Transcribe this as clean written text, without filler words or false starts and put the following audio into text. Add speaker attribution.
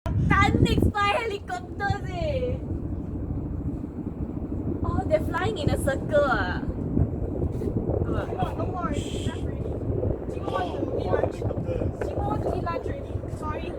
Speaker 1: Titanic spy helicopters eh. Oh, they're flying in a circle ah.
Speaker 2: Don't worry, that's ready. Jimo want to eat lunch. Jimo want to eat lunch already. Sorry.